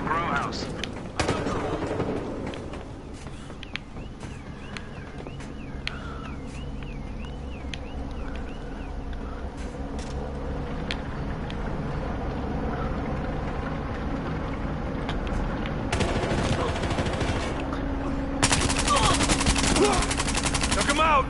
grow house. Took him out!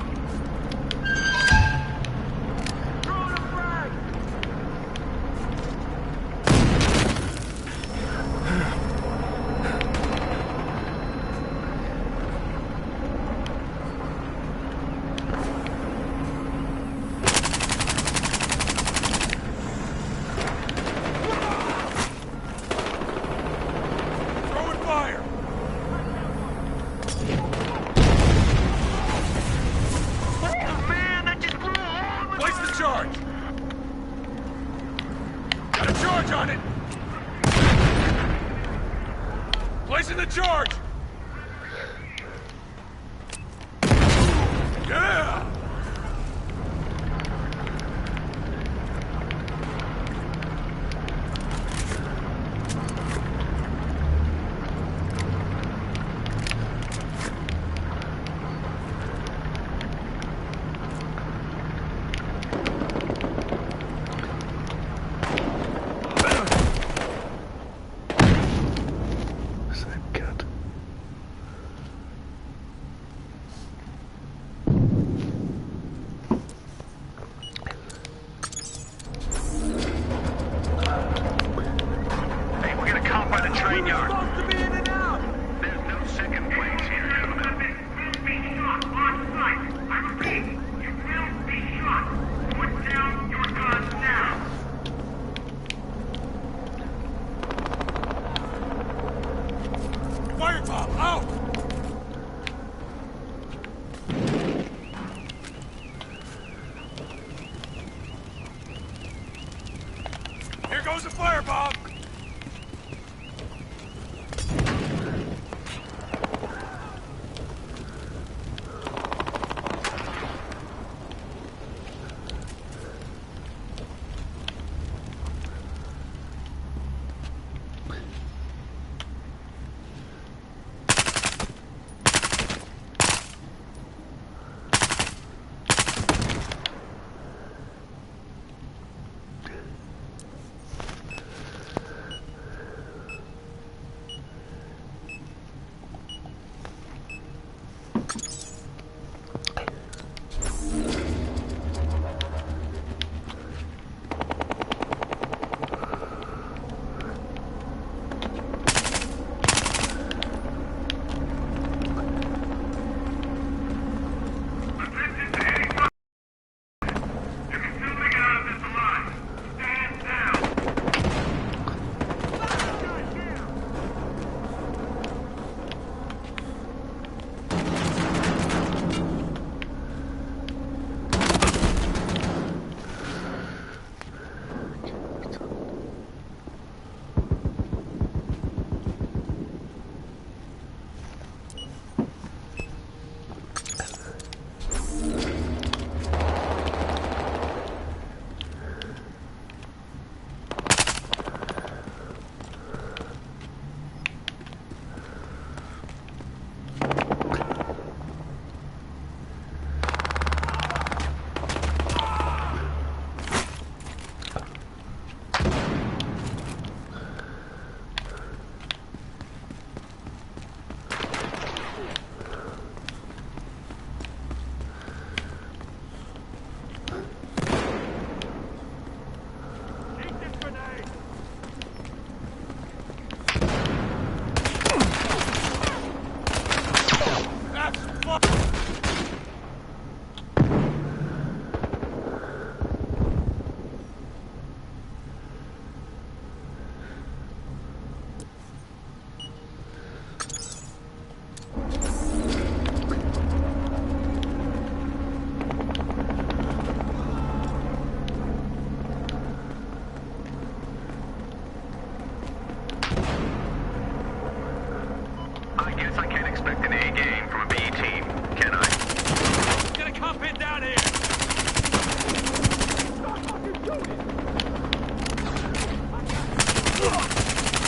Placing the charge! Yeah! Here goes the firebomb!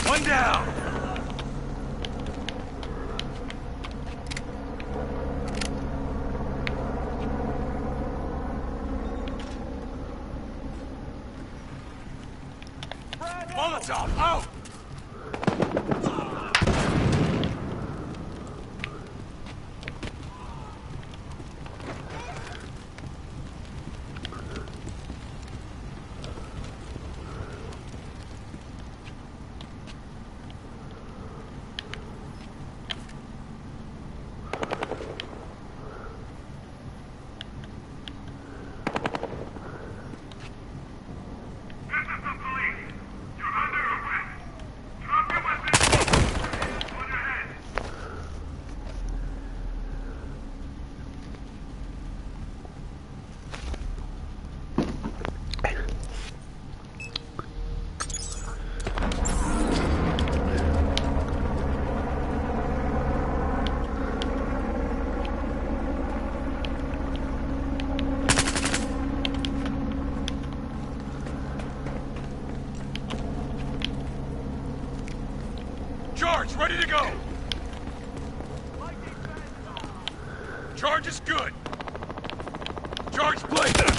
One down! Charge is good. Charge plate.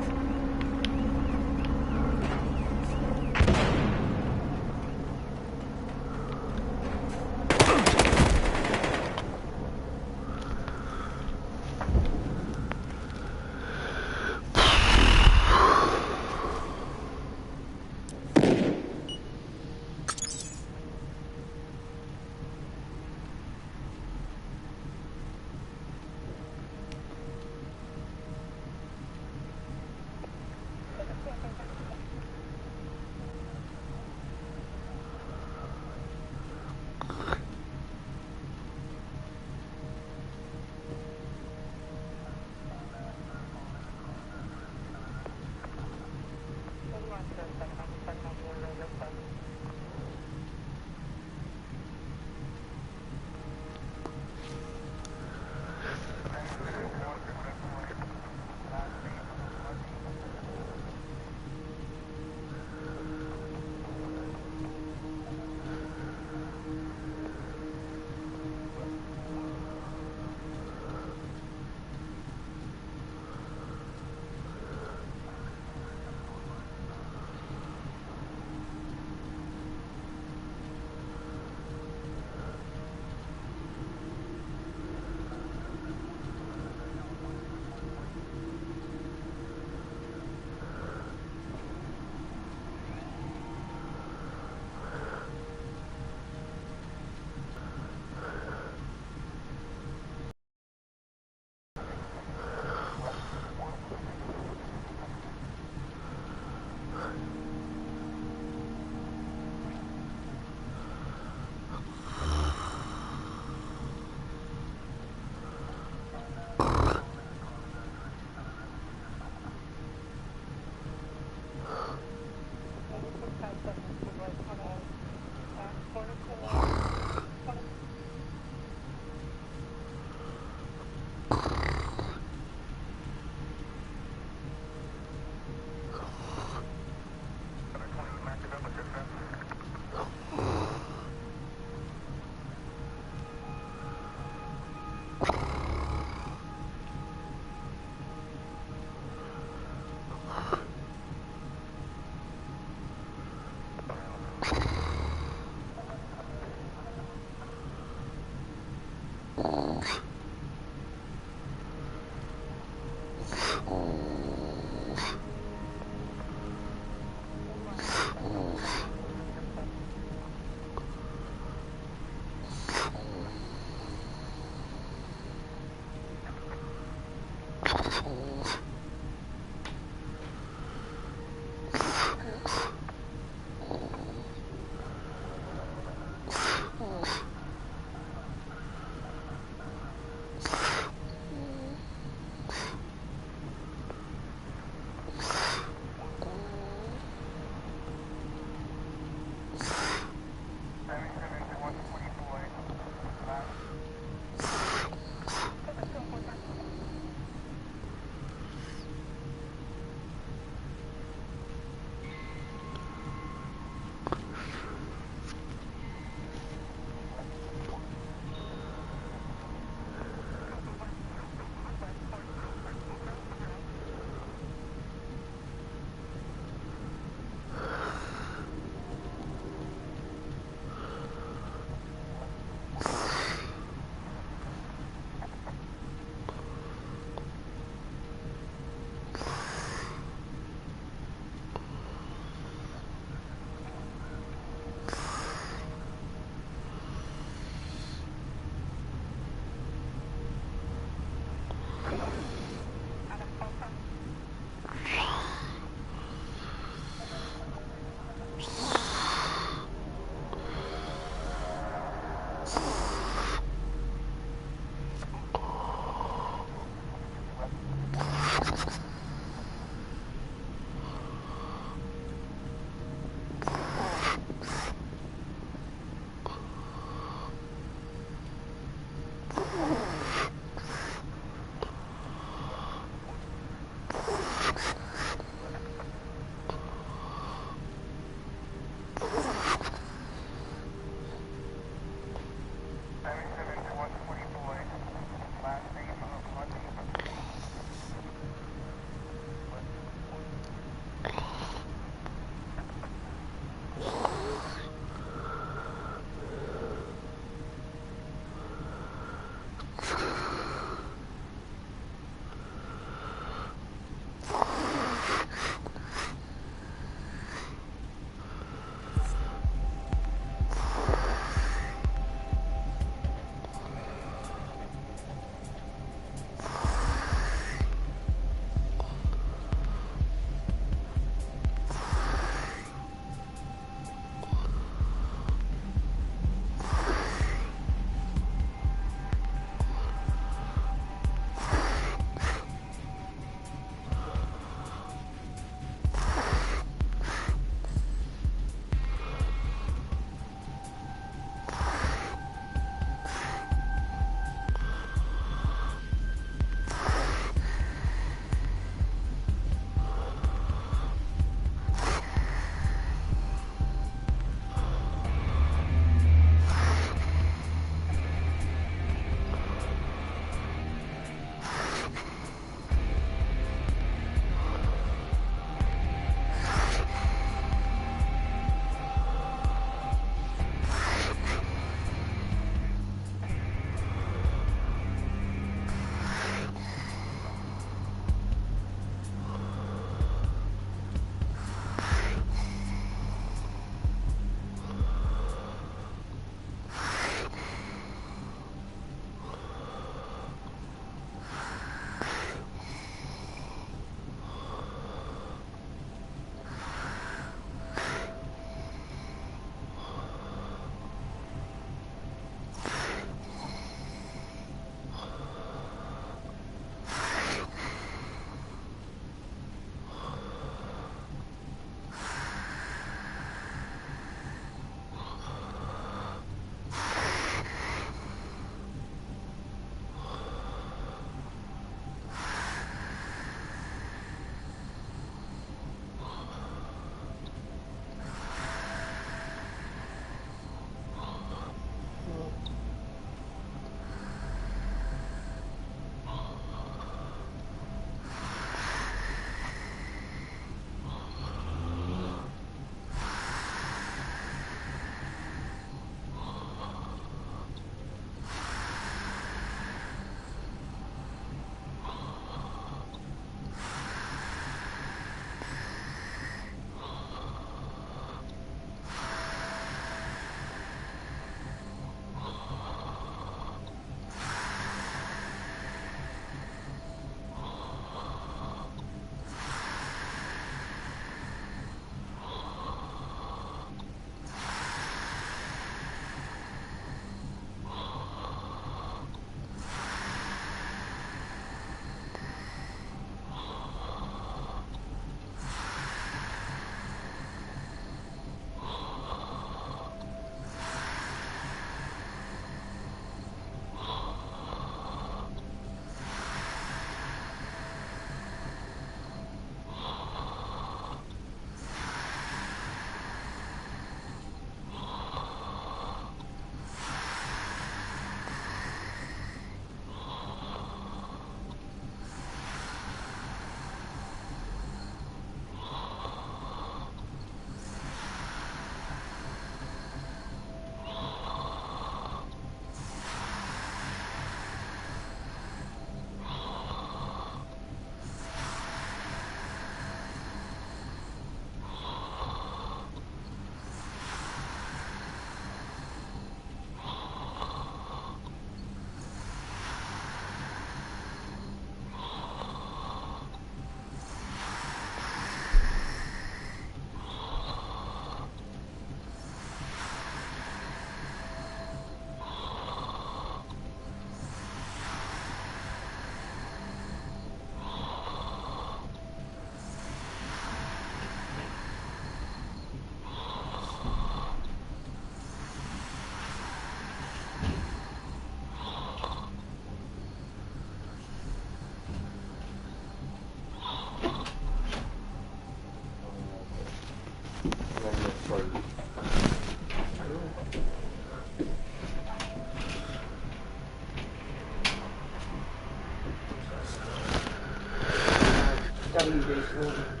WD-40.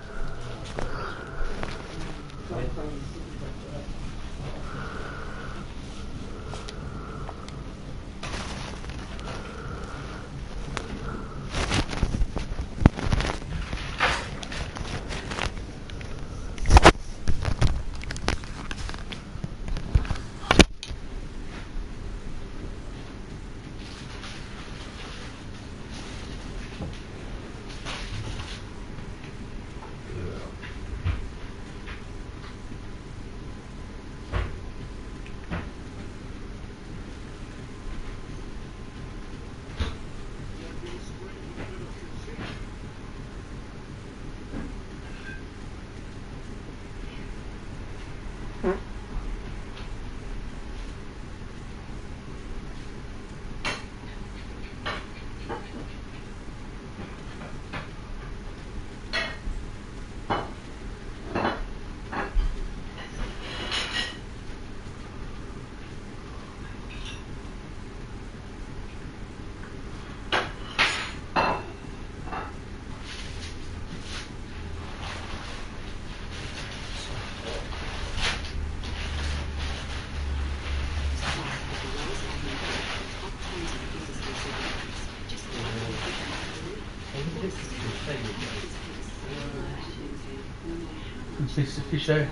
Is the fish there?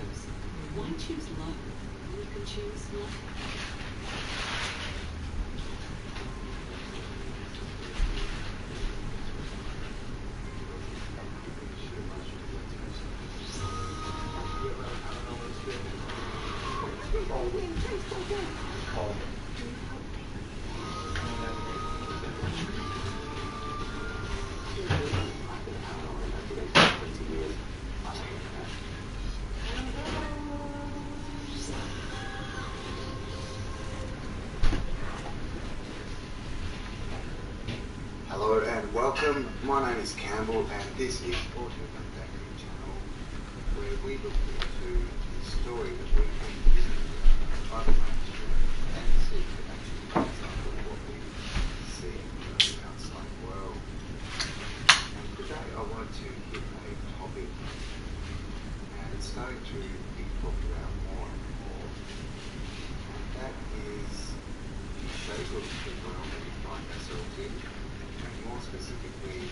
Why choose love when you can choose love? Hello and welcome. My name is Campbell and this is Auto Contacting Channel, where we look into the story that we think is by the mainstream and see if it actually comes up with what we see in the outside world. And today I wanted to hit a topic, and it's starting to be talked about more and more, and that is the shape of the world that we find ourselves in. More specifically,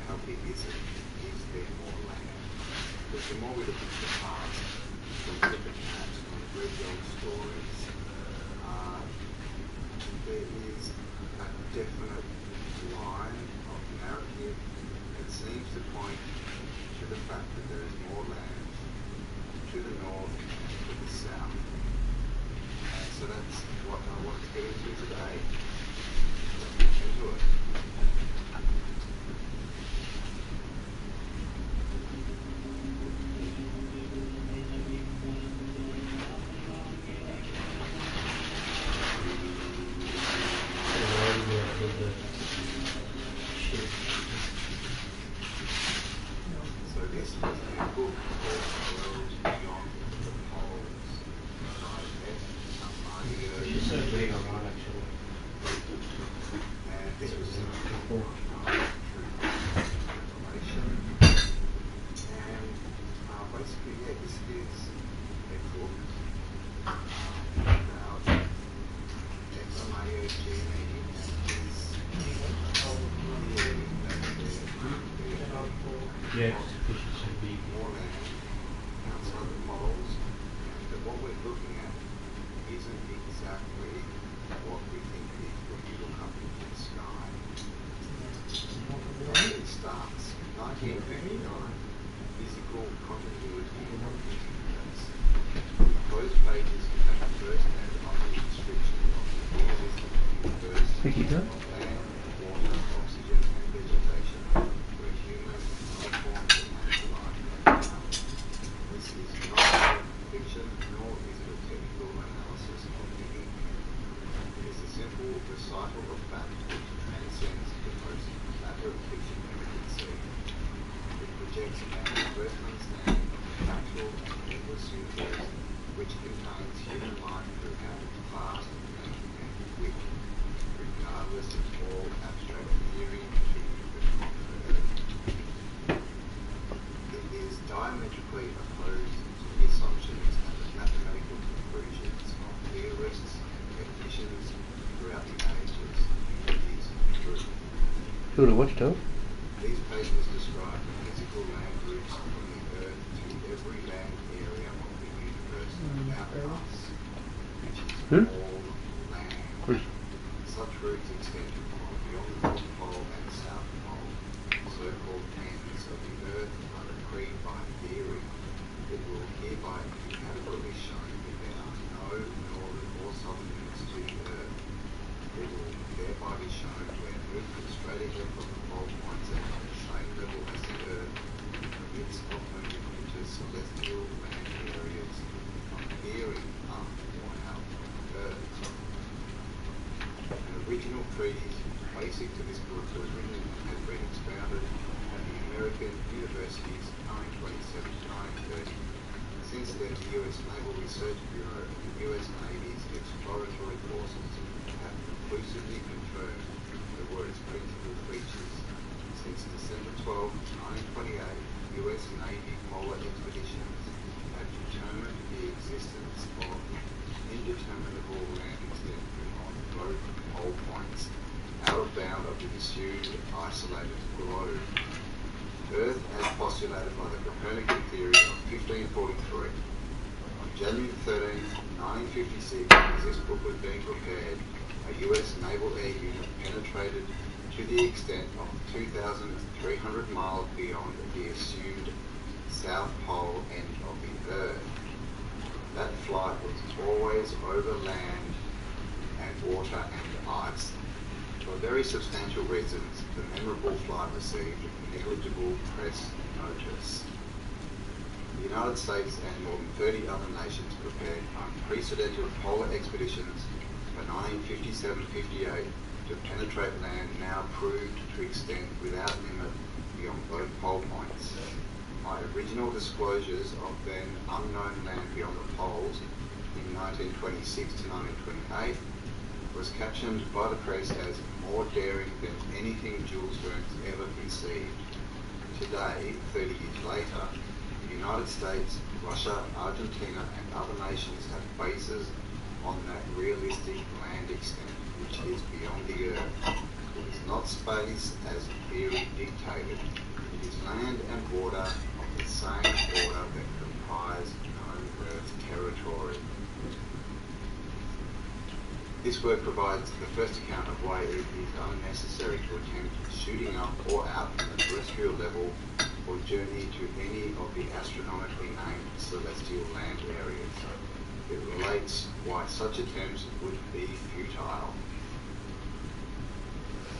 how big is it? Is there more land? Because the more we look into the past, when we look at maps, when we read the old stories, there is a definite line of narrative that seems to point to the fact that there is more land to the north and to the south. And so that's what I want to get into today. Enjoy. So this is a book called World Beyond the Poles by F. She's so big online actually. And this was information. And basically, yeah, this is a book about XMAOGNE and his Yeah, fish is so big. more land outside the poles, and that what we're looking at isn't exactly what we think it is when you look up into the sky. It starts 1959, physical continuity of interface. Closed pages contain first-hand knowledge description of the universe of land, water, oxygen, and vegetation, where humans and all forms of natural life are found. This is not fiction, nor is it a technical analysis of the ink. It is a simple recital of fact which transcends the most elaborate fiction ever conceived. It projects man's first understanding of the factual and endless universe, which contains human life throughout its vast and width, regardless of You want to watch, Tom? These pages describe the physical land routes from the Earth to every land area of the universe about us, which is all land. Such routes extend beyond the North Pole and South Pole. So-called ends of the Earth are decreed by theory. It will hereby be categorically shown that there are no northern or southern limits to the Earth. It will thereby be shown where movement straight ahead from the pole points at the same level as the Earth permits of moving into celestial land areas from peering up or out of the Earth. An original treatise basic to this book was written and has been expounded at the American universities 1927 to 1930. Since then, the US Naval Research Bureau and the US Navy's exploratory forces have conclusively confirmed the word's principal features. Since December 12, 1928, US Navy polar expeditions have determined the existence of indeterminable land extent beyond both pole points, out of bound of the assumed isolated globe. Earth, as postulated by the Copernican theory of 1543. On January 13, 1956, as this book was being prepared, a US Naval Air Unit penetrated to the extent of 2,300 miles beyond the assumed South Pole end of the Earth. That flight was always over land and water and ice. For very substantial reasons, the memorable flight received negligible press notice. The United States and more than 30 other nations prepared unprecedented polar expeditions for 1957-58 to penetrate land now proved to extend without limit beyond both pole points. My original disclosures of then unknown land beyond the poles in 1926 to 1928 was captioned by the press as more daring than anything Jules Verne's ever conceived. Today, 30 years later, the United States, Russia, Argentina and other nations have bases on that realistic land extent which is beyond the Earth. It is not space as theory dictated. It is land and water of the same order that comprise known Earth territory. This work provides the first account of why it is unnecessary to attempt shooting up or out from the terrestrial level or journey to any of the astronomically named celestial land areas. It relates why such attempts would be futile.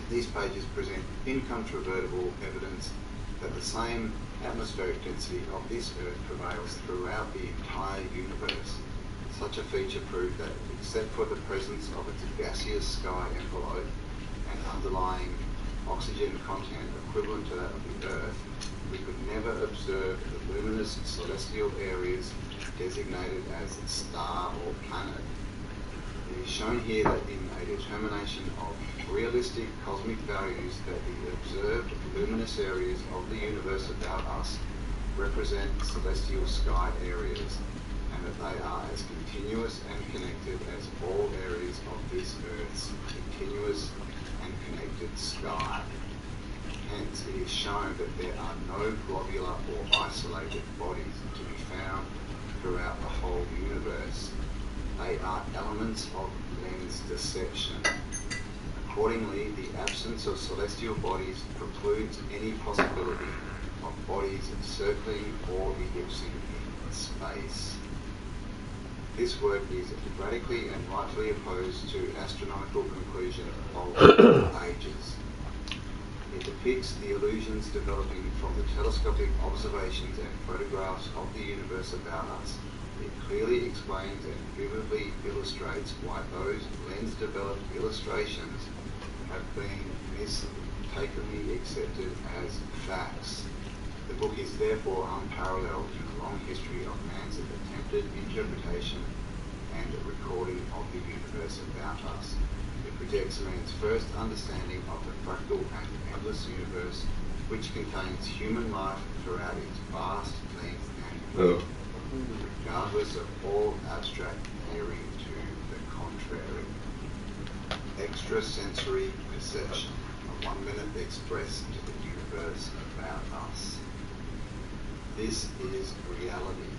These pages present incontrovertible evidence that the same atmospheric density of this Earth prevails throughout the entire universe. Such a feature proved that, except for the presence of its gaseous sky envelope and underlying oxygen content equivalent to that of the Earth, we could never observe the luminous celestial areas designated as star or planet. It is shown here that in a determination of realistic cosmic values that the observed luminous areas of the universe about us represent celestial sky areas, and that they are as continuous and connected as all areas of this Earth's continuous and connected sky. Hence, it is shown that there are no globular or isolated bodies to be found throughout the whole universe. They are elements of lens deception. Accordingly, the absence of celestial bodies precludes any possibility of bodies circling or ellipsing in space. This work is radically and rightly opposed to astronomical conclusion of all ages. It depicts the illusions developing from the telescopic observations and photographs of the universe about us. It clearly explains and vividly illustrates why those lens-developed illustrations have been mistakenly accepted as facts. The book is therefore unparalleled in the long history of man's attempted interpretation and recording of the universe about us. It projects man's first understanding of the fractal and endless universe, which contains human life throughout its vast length and width, regardless of all abstract theory to the contrary. Extrasensory perception, a permanent express to the universe about us. This is reality.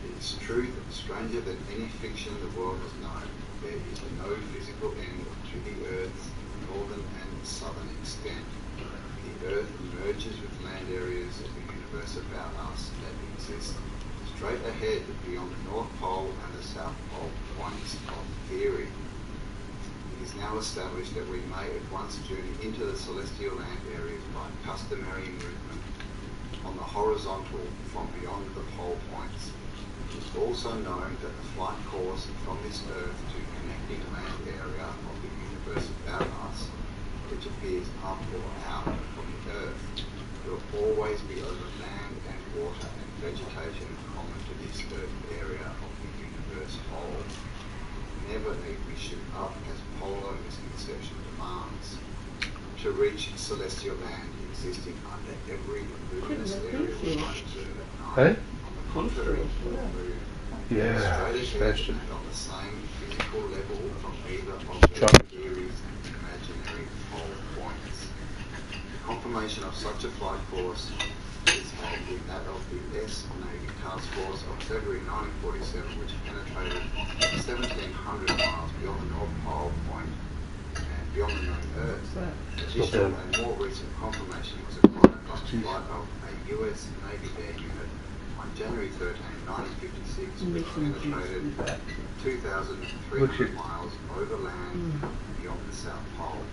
It is truth stranger than any fiction the world has known. There is no physical end to the Earth's northern and southern extent. The Earth merges with land areas of the universe about us that exist straight ahead beyond the North Pole and the South Pole points of theory. It is now established that we may at once journey into the celestial land areas by customary movement on the horizontal from beyond the pole points. It is also known that the flight course from this Earth to connecting land area of the universe about us, which appears up or out from the Earth, will always be over land and water and vegetation common to this Earth area of the universe whole. Never need we shoot up as polar misconception demands. To reach celestial land existing under every luminous area we might observe at night. Hey? On the contrary, we move Yeah, straight ahead and on the same physical level from either of the theories and imaginary pole points. The confirmation of such a flight course is had in that of the Navy Task Force of February 1947, which penetrated 1,700 miles beyond the North Pole point and beyond the known Earth. Additional and more recent confirmation was acquired by the flight of a US Navy Air unit on January 13, 1956, which penetrated 2,300 miles over land beyond the South Pole.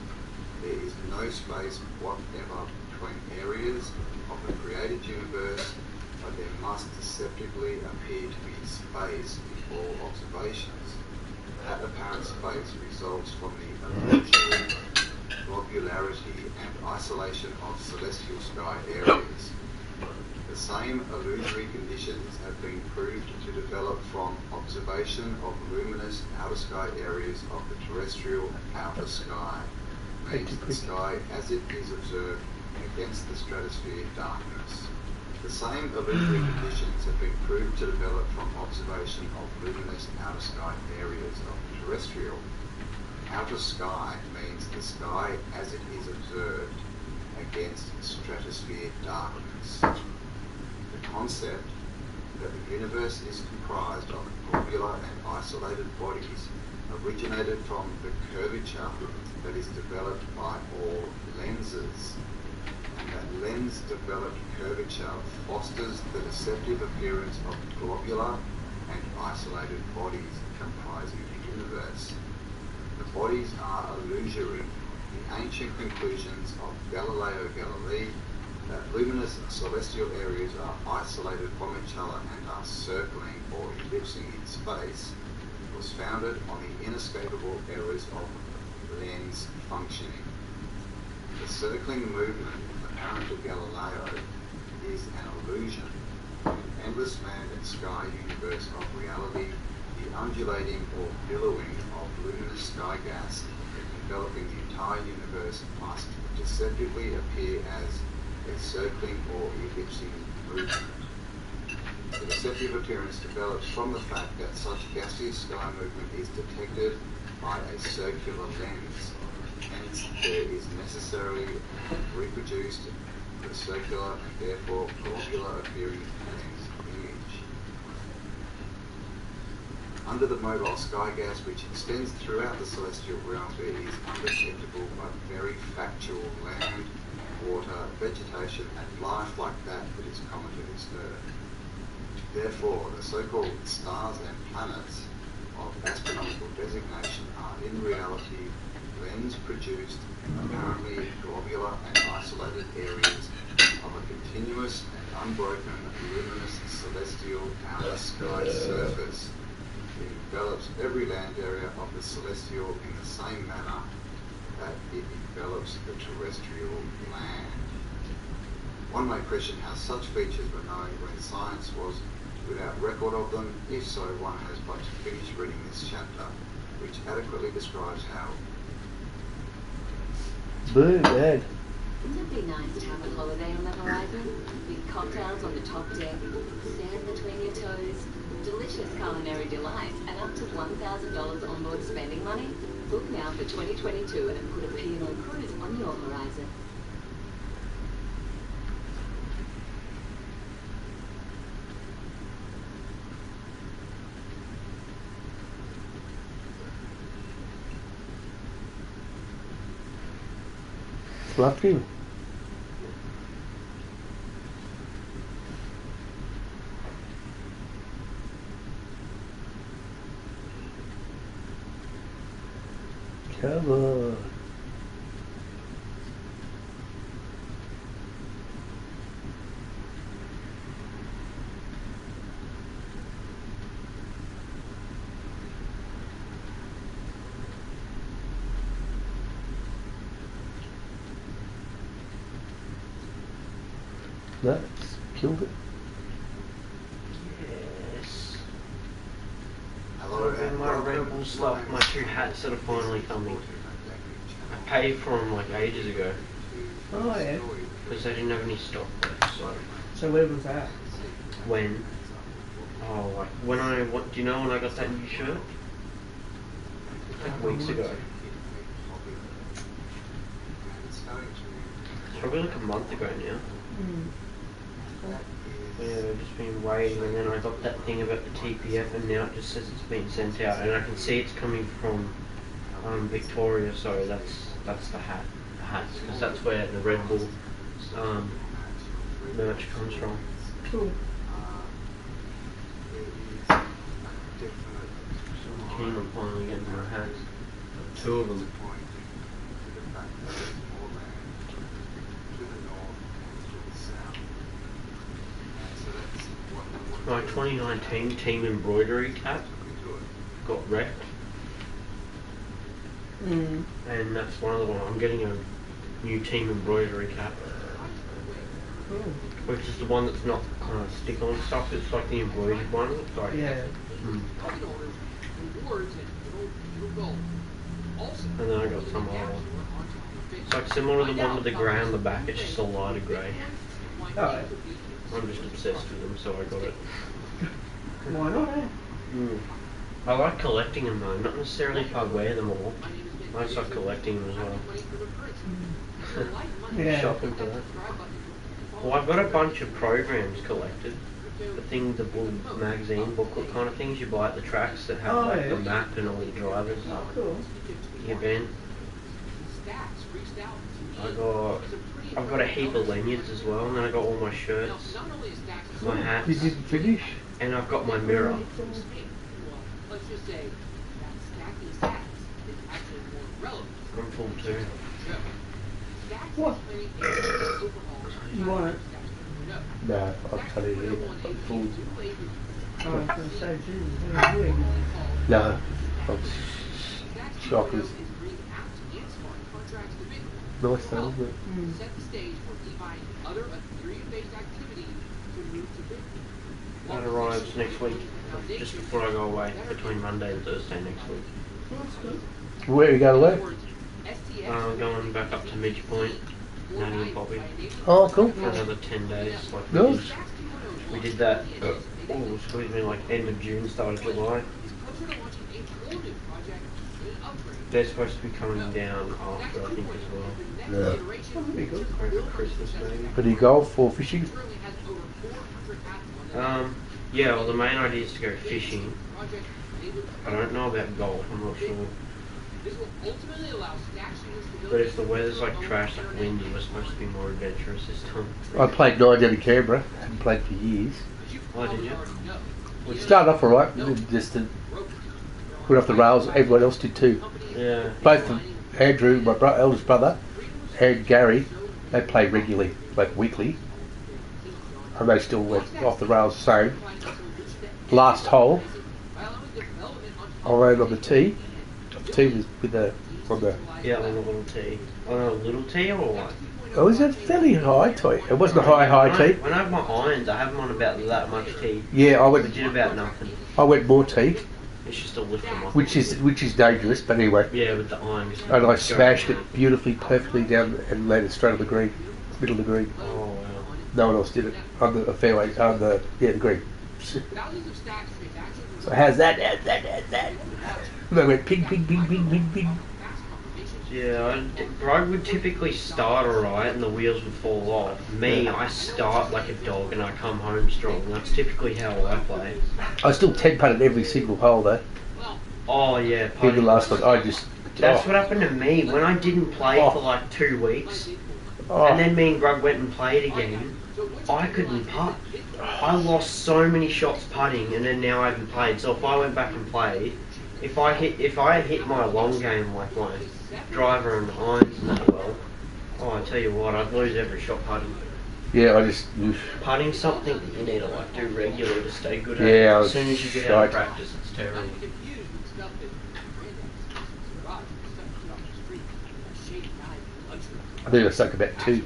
There is no space whatever between areas of the created universe, but there must deceptively appear to be space in all observations. That apparent space results from the illusory globularity and isolation of celestial sky areas. The same illusory conditions have been proved to develop from observation of luminous outer sky areas of the terrestrial outer sky, means the sky as it is observed against the stratosphere darkness. The same illusory conditions have been proved to develop from observation of luminous outer sky areas of the terrestrial outer sky, means the sky as it is observed against stratosphere darkness. The concept that the universe is comprised of globular and isolated bodies originated from the curvature that is developed by all lenses, and that lens-developed curvature fosters the deceptive appearance of globular and isolated bodies comprising the universe. The bodies are illusory. The ancient conclusions of Galileo Galilei that luminous celestial areas are isolated from each other and are circling or ellipsing in space was founded on the inescapable errors of lens functioning. The circling movement apparent to Galileo is an illusion. An endless land and sky universe of reality, the undulating or billowing of luminous sky gas enveloping the entire universe must deceptively appear as a circling or ellipsing movement. The deceptive appearance develops from the fact that such gaseous sky movement is detected by a circular lens. Hence, there is necessarily reproduced the circular and therefore globular appearing lens image. Under the mobile sky gas, which extends throughout the celestial realm, there is undetectable but very factual land, water, vegetation, and life like that is common to this Earth. Therefore, the so-called stars and planets of astronomical designation are in reality lens-produced, apparently globular and isolated areas of a continuous and unbroken luminous celestial outer sky surface. It envelops every land area of the celestial in the same manner that it envelops the terrestrial land. One may question how such features were known when science was without record of them. If so, one has but to finish reading this chapter, which adequately describes how. Boom, Dad. Wouldn't it be nice to have a holiday on the horizon? With cocktails on the top deck, sand between your toes, delicious culinary delights, and up to $1,000 onboard spending money? Book now for 2022 and put a P&O cruise on your horizon. horizon. Love you. Come on. That's killed it. Yes. Hello And and my Red welcome. Bull stuff, my two hats that are finally coming. I paid for them like ages ago Oh yeah. because they didn't have any stock left. So where was that? When? Oh, like when do you know when I got that new shirt? Like weeks ago. It's probably like a month ago now. Yeah, I've just been waiting, and then I got that thing about the TPF, and now it just says it's been sent out, and I can see it's coming from Victoria, so that's the hat, because that's where the Red Bull merch comes from. Cool. So I'm keen on finally getting my hats, 2 of them. My 2019 team embroidery cap got wrecked, and that's one of the ones. I'm getting a new team embroidery cap, which is the one that's not kind of stick-on stuff. It's like the embroidered one. It's like, Yeah. And then I got some other one. It's like similar to the one with the grey on the back. It's just a lighter grey. Oh, I'm just obsessed with them, so I got it. why not? Eh? I like collecting them though, not necessarily if I wear them all. I just like collecting them as well. Yeah. Shopping for that. Well, I've got a bunch of programs collected. The thing, the blue magazine booklet kind of things you buy at the tracks that have like the map and all the drivers. Oh, cool. The event. I've got a heap of lanyards as well, and then I got all my shirts, my hats, You didn't finish? and I've got my mirror. I'm full too. What? You want it? No, I'll tell you here. I'm full. Oh, I was going to say, Jesus, how are you doing? No, I'm shockers. Nice though, isn't it? That arrives next week, just before I go away, between Monday and Thursday next week. Where are you going away? I'm going back up to Midge Point, Nanny and Bobby, Oh, cool. for another 10 days. Like Nice. we did that, excuse me, like end of June, start of July. They're supposed to be coming down after, I think, as well. Yeah. Over Christmas maybe. But do you golf or fishing? Yeah, well the main idea is to go fishing. I don't know about golf, I'm not sure. But if the weather's like trash, like windy, we're supposed to be more adventurous this time. I played 9 down in Canberra. Haven't played for years. Oh, did you? It started off alright, just went off the rails. Everyone else did too. Yeah. Both Andrew, my eldest brother, and Gary, they play regularly, like weekly. And they still went off the rails the same. Last hole, I rode on the tee. The tee was with on the. Yeah, on a little tee. On a little tee or what? It was a fairly high tee. It wasn't a high tee. When I have my irons, I have them on about that much tee. Yeah, I I went. did about nothing. I went more tee, It's just a lift them off. which is dangerous. But anyway, Yeah, with the irons. and I smashed it beautifully, perfectly down and landed straight on the green, middle of the green. Oh wow. No one else did it on the fairway, on the green. So how's that? And they went ping, ping, ping, ping, ping, ping. Yeah, Greg would typically start alright and the wheels would fall off. Me, I start like a dog and I come home strong. That's typically how I play. I still 10 putted every single hole though. Oh yeah, Even putting. last night, I just. That's what happened to me when I didn't play for like 2 weeks. Oh. And then me and Greg went and played again. I couldn't putt. I lost so many shots putting, and then now I haven't played. So if I went back and played, if I hit my long game like my driver and irons and that well, oh I tell you what, I'd lose every shot putting. Yeah, I just. Putting's something that you need to like do regularly to stay good at. Yeah, As soon as you get out of practice, it's terrible. I think I suck about 2.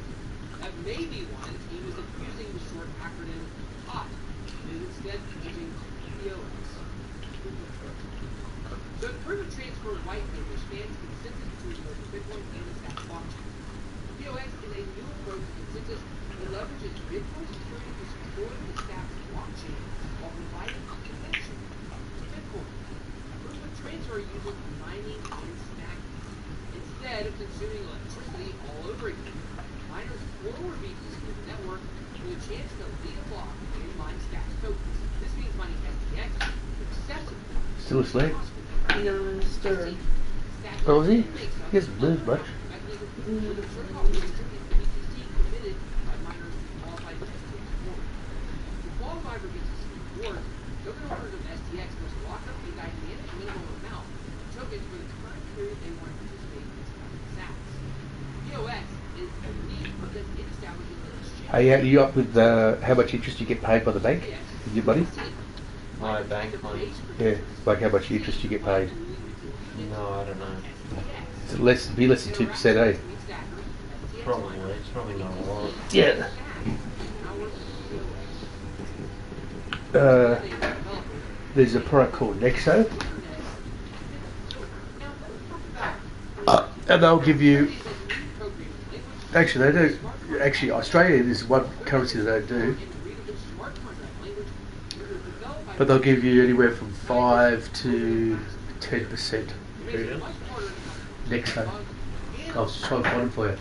Instead of consuming electricity all over again, miners forward beat the secret network with a chance to lead a block and mine stacks tokens. This means mining STX excessively. Still asleep? No, stir. Oh, is he? He hasn't moved much. Hey, are you up with how much interest you get paid by the bank with your money? My bank money? Yeah, like how much interest you get paid. No, I don't know. It's be less than 2%, eh? Probably. It's probably not a lot. Yeah. There's a product called Nexo. And they'll give you... Actually, they do. Actually, Australia is one currency that they do. But they'll give you anywhere from 5 to 10%. Nexo. I was just trying to find it for you.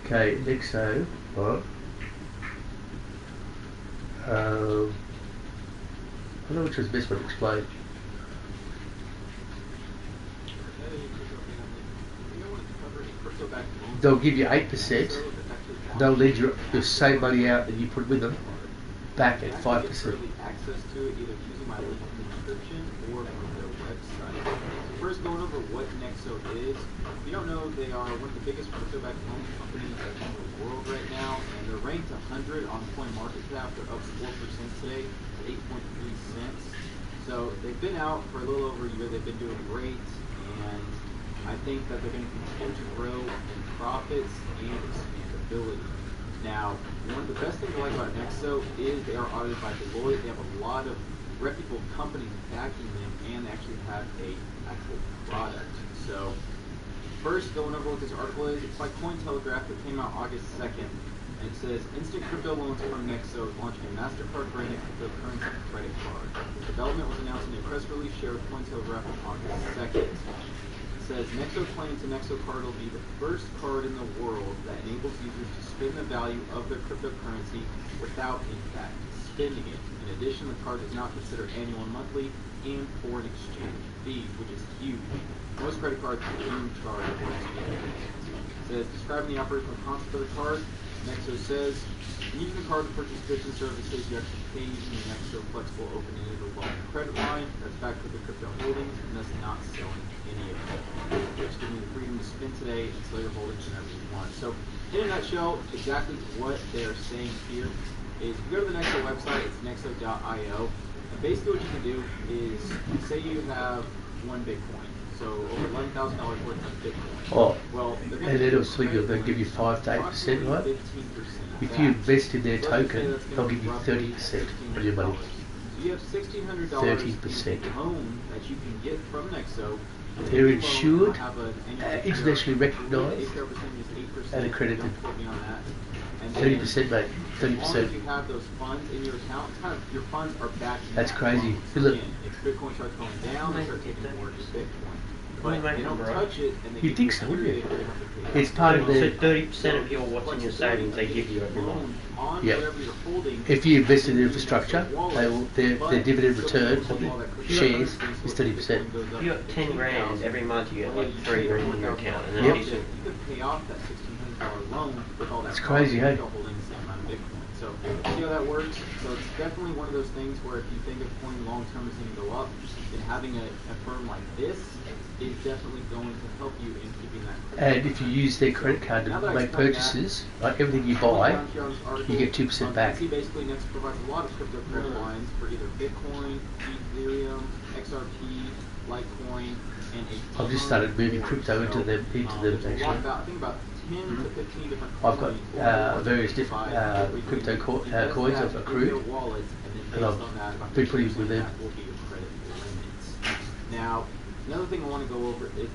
Okay, Nexo. What? I don't know which is the best way to explain. They'll give you 8%. They'll lend you the same money out that you put with them back at 5%. Access to it either using my link in the description or from their website. So first, going over what Nexo is. If you don't know, they are one of the biggest crypto-backed loan companies in the world right now, and they're ranked 100 on CoinMarketCap. They're up 4% today to 8.3 cents. So they've been out for a little over a year. They've been doing great, and I think that they're going to continue to grow in profits and expandability. Now, one of the best things I like about Nexo is they are audited by Deloitte. They have a lot of reputable companies backing them, and they actually have a actual product. So, first, going over what this article is, it's by Cointelegraph that came out August 2nd, and it says, Instant Crypto Loans from Nexo is launching a MasterCard-branded cryptocurrency credit card. The development was announced in a press release shared with Cointelegraph on August 2nd. It says, Nexo claims the Nexo card will be the first card in the world that enables users to spend the value of their cryptocurrency without, in fact, spending it. In addition, the card does not consider annual and monthly and foreign exchange fees, which is huge. Most credit cards do charge foreign exchange fees. It says, describing the operational concept of the card, Nexo says, when using the card to purchase goods and services, you actually pay using the Nexo flexible open-ended revolving credit line that's backed with the crypto holdings and thus not selling any of it, which gives you the freedom to spend today and sell your holdings whenever you want. So, in a nutshell, exactly what they're saying here is, if you go to the Nexo website, it's nexo.io. And basically what you can do is, say you have one Bitcoin, so over $11,000 worth of Bitcoin. Oh, Well, and then also they'll give you 5 to 8%, right? 15% If you invest in their So let's say token, that's gonna they'll be give you roughly 30% of your money. So you have $1,600 30%. in loan that you can get from Nexo. They're insured, Have an annual internationally APR. recognised, APR percentage is 8%. and accredited. Don't quote me on that. And 30%, mate. as long as 30%. you have those funds in your account, it's kind of, your funds are backing That's that crazy. loan. So Look. again, if Bitcoin starts going down, they start taking more Bitcoin. But make they don't them, bro. touch it, and they You'd give think you so, a wouldn't you? period where they have to pay It's out. part of So the. 30% of your what's in your savings they give you every month. On Yep. whatever you're holding, If you invest in infrastructure, they will, their dividend return on the shares is 30%. If you got 10 grand every month, you get like 3 grand in your account, and then Yep. a decent. you could pay off that $1,600 loan with all that. It's crazy, hey? Still holding the same amount of Bitcoin. So see how that works. So it's definitely one of those things where if you think of coin long term is going to go up, then having a firm like this is definitely going to help you in keeping that. And if you use their credit card to make purchases, like everything you buy, you get 2% back. See, basically, Next provides a lot of crypto credit lines for either Bitcoin, Ethereum, XRP, Litecoin, and a I've just started moving crypto into them there's a lot actually. about, I think about 10 to 15 different I've got coins various different crypto coins I've accrued, and I've been putting with them. Now, another thing I want to go over is this